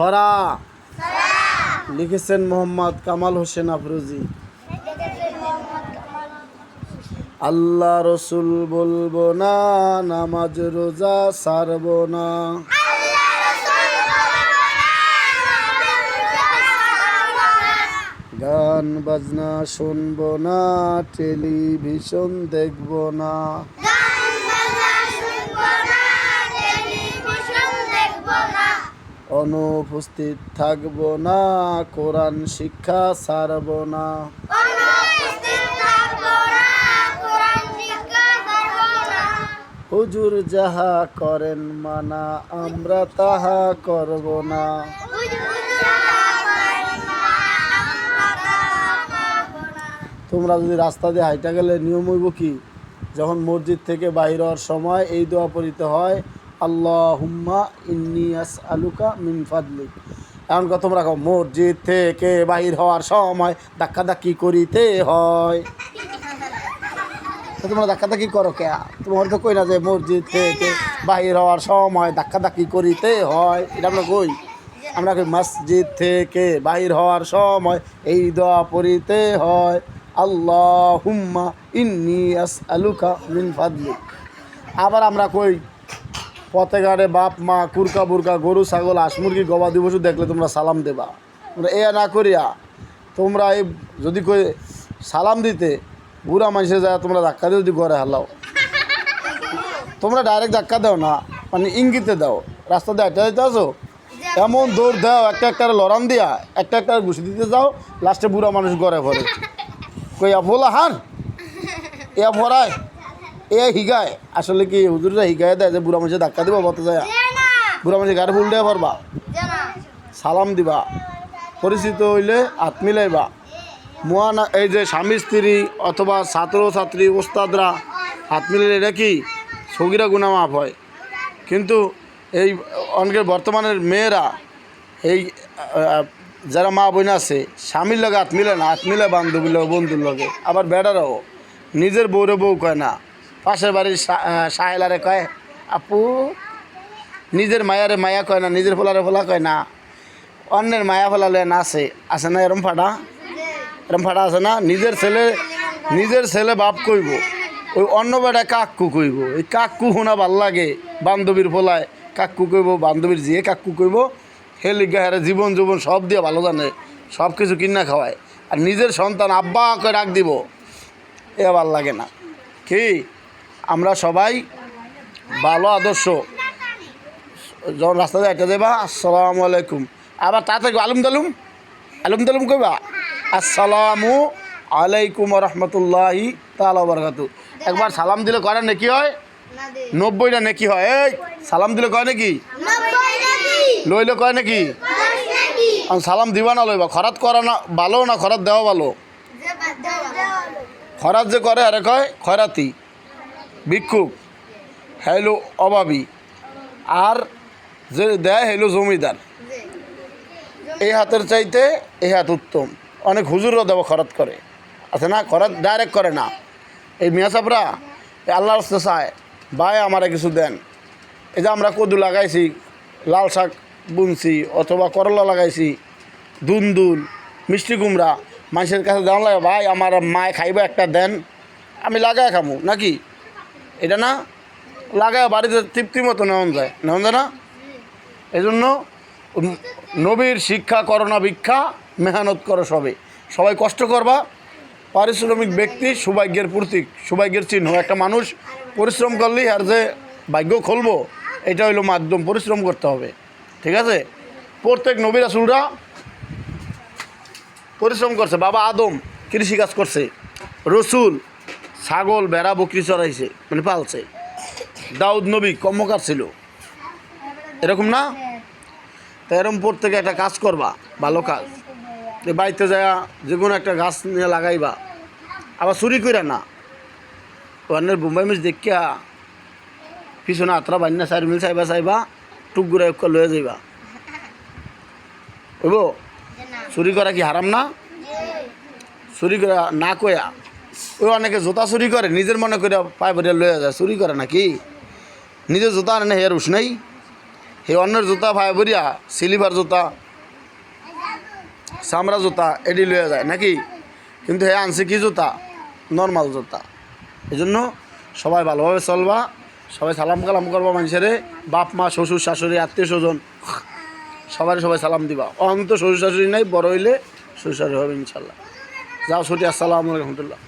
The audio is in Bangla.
ছড়া লিখেছেন মোহাম্মদ কামাল হোসেন আফরোজি। আল্লাহ রসুল বলবো না, নামাজ রোজা ছাড়বো না। গান বাজনা শুনবো না, টেলিভিশন দেখবো না। অনুপস্থিত থাকবো না, কোরআন শিক্ষা ছাড়বো না। হুজুর যাহা করেন মানা, আমরা তাহা করব না। তোমরা যদি রাস্তা দিয়ে হাইটা গেলে নিয়ম হইব কি, যখন মসজিদ থেকে বাইর হওয়ার সময় এই দোয়া পড়িতে হয়, আল্লাহুম্মা ইন্নী আসআলুকা মিন ফাদলিক। এখন কথা তোমরা কও মসজিদ থেকে বাহির হওয়ার সময় ধাক্কাধাক্কি করিতে হয়। তোমরা ধাক্কাধাক্কি করো কে? তোমার তো কই না যে মসজিদ থেকে বাহির হওয়ার সময় ধাক্কাধাক্কি করিতে হয়। এটা আমরা কই, আমরা কই মসজিদ থেকে বাহির হওয়ার সময় এই দোয়া পড়িতে হয়, আল্লাহুম্মা ইন্নী আসআলুকা মিন ফাদলিক। আবার আমরা কই পথে ঘাটে বাপ মা কুরকা বুরকা গরু ছাগল হাঁস মুরগি গবাদি পশু দেখলে তোমরা সালাম দেবা। তোমরা এ না করিয়া তোমরা এই যদি কই সালাম দিতে বুড়া মানুষে যায় তোমরা ধাক্কা দিয়ে যদি ঘরে হালাও, তোমরা ডাইরেক্ট ধাক্কা দাও না, মানে ইঙ্গিতে দাও। রাস্তা দিয়ে একটা দিতে আসো, এমন দৌড় দাও, একটা একটা লড়ান দিয়া একটা একটা ঘুষি দিতে যাও, লাস্টে বুড়া মানুষ ঘরে ভরে কই বলা হান এ ভরায় এ হিগায়। আসলে কি হুজুররা হিগায় দেয় যে বুড়া মানুষের ধাক্কা দিবা বলতে যায়, বুড়া মানুষের গাড়ি ফুল দেওয়া পারবা, সালাম দিবা, পরিচিত হইলে হাত মিলাইবা। মহানা এই যে স্বামী স্ত্রী অথবা ছাত্র ছাত্রী ওস্তাদরা হাত মিলাইলে এটা কি সগিরা গুনাহ মাফ হয়। কিন্তু এই অনেকের বর্তমানের মেয়েরা এই যারা মা বোন আছে স্বামীর লগে হাত মিলে না, হাত মিলে বান্ধবীর লগে বন্ধুর লগে। আবার বেড়ারাও নিজের বউরে বউ কয় না, পাশের বাড়ির সাহেলারে কয় আপু, নিজের মায়ারে মায়া কয় না, নিজের ফোলারে ফোলা কয় না, অন্যের মায়া ফোলালে না আছে না এরম ফাটা আছে না। নিজের ছেলে বাপ কইব, ওই অন্য বেটা কাকু কইব। এই কাকু শোনা ভাল লাগে, বান্ধবীর ফোলায় কাকু কইব, বান্ধবীর জিয়ে কাকু কইব। হে লিগা হারে জীবন সব দিয়ে ভালো জানে, সব কিছু কিনা খাওয়ায়। আর নিজের সন্তান আব্বা করে ডাক দিব, এ ভাল লাগে না। কি আমরা সবাই ভালো আদর্শ, যখন রাস্তা দিয়ে একটা দেবা আসসালামু আলাইকুম, আবার তা থেকে আলুম দালুম কইবা আসসালামু আলাইকুম রহমতুল্লাহি তাআলা বারাকাতু। একবার সালাম দিলে কয় নাকি হয় 90টা নাকি হয়। এই সালাম দিলে কয় নাকি, লইলে কয় নাকি। সালাম দিবা না লইবা। খরাত করা না ভালো না খরাত দেওয়া ভালো? খরাত যে করে আরে কয় খয়রাতি, ভিক্ষুক, হইলো অভাবী, আর যে দেয় হইলো জমিদার। এই হাতের চাইতে এই হাত উত্তম। অনেক হুজুরও দেব খরচ করে আছে না, খরচ ডাইরেক্ট করে না। এই মিয়া সাপরা আল্লাহর রাস্তে চায় ভাই আমারে কিছু দেন। এই যে আমরা কদু লাগাইছি, লাল শাক বুনছি, অথবা করলা লাগাইছি, দুন্দুল, মিষ্টি কুমড়া, মানুষের কাছে দেওয়া লাগে ভাই আমার মায় খাইবা একটা দেন, আমি লাগাই খামু নাকি। এটা না লাগায় বাড়িতে তৃপ্তি মতো নেওয়া যায় না। এই জন্য নবীর শিক্ষা করো না ভিক্ষা, মেহনত করো সবাই কষ্ট করবা। পারিশ্রমিক ব্যক্তি সৌভাগ্যের প্রতীক, সৌভাগ্যের চিহ্ন। একটা মানুষ পরিশ্রম করলেই আর যে ভাগ্য খুলবো এটা হইলো মাধ্যম, পরিশ্রম করতে হবে। ঠিক আছে, প্রত্যেক নবী রাসূলরা পরিশ্রম করছে। বাবা আদম কৃষিকাজ করছে, রসুল ছাগল ভেড়া বকরি চড়াইছে, মানে পালছে। দাউদ নবী কর্মকার ছিল, এরকম না? তো এরকম প্রত্যেকে একটা কাজ করবা, ভালো কাজ। বাড়িতে যায় যে কোনো একটা গাছ নিয়ে লাগাইবা, আবার চুরি করে না। অন্যের বোম্বাই মিস দেখিয়া পিছনে আত্রা বান্না 4 মিল চাইবা টুকগুড়া এক লয়ে যাইবা, বুঝব? চুরি করা কি হারাম না? চুরি করা না কয়া ওই অনেকে জোতা চুরি করে, নিজের মনে করে পায়ে ভরিয়া লয়ে যায়, চুরি করে নাকি? নিজের জোতা আনে হেয়ার উস নাই, এই অন্যের জুতা ভাই বরিয়া সিলিভার জুতা চামড়া জুতা এডি লইয়া যায় নাকি, কিন্তু হে আনছে কি জুতা, নর্মাল জুতা। এই জন্য সবাই ভালোভাবে চলবা, সবাই সালাম কালাম করবা মানুষের, বাপ মা শ্বশুর শাশুড়ি আত্মীয় স্বজন সবাই সালাম দিবা। অন্ত শ্বশুর শাশুড়ি নাই, বড় হইলে শ্বশুর শাশুড়ি হবে ইনশাল্লাহ। যাও ছুটি, আসসালামু আলাইকুম রহমতুল্লাহ।